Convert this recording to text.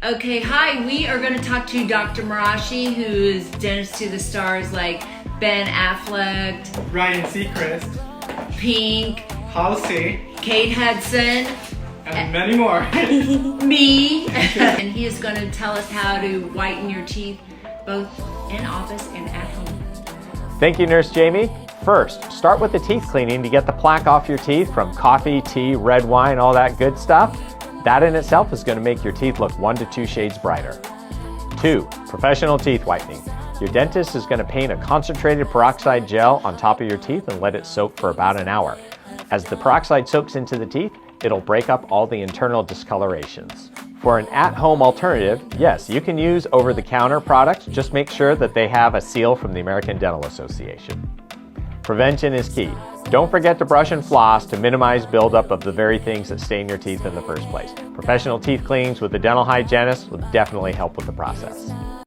Okay, hi, we are going to talk to Dr. Marashi, who is dentist to the stars like Ben Affleck, Ryan Seacrest, Pink, Halsey, Kate Hudson, and many more. me, and he is going to tell us how to whiten your teeth both in office and at home. Thank you, Nurse Jamie. First, start with the teeth cleaning to get the plaque off your teeth from coffee, tea, red wine, all that good stuff. That in itself is going to make your teeth look 1 to 2 shades brighter. 2. Professional teeth whitening. Your dentist is going to paint a concentrated peroxide gel on top of your teeth and let it soak for about an hour. As the peroxide soaks into the teeth, it'll break up all the internal discolorations. For an at-home alternative, yes, you can use over-the-counter products. Just make sure that they have a seal from the American Dental Association. Prevention is key. Don't forget to brush and floss to minimize buildup of the very things that stain your teeth in the first place. Professional teeth cleanings with a dental hygienist will definitely help with the process.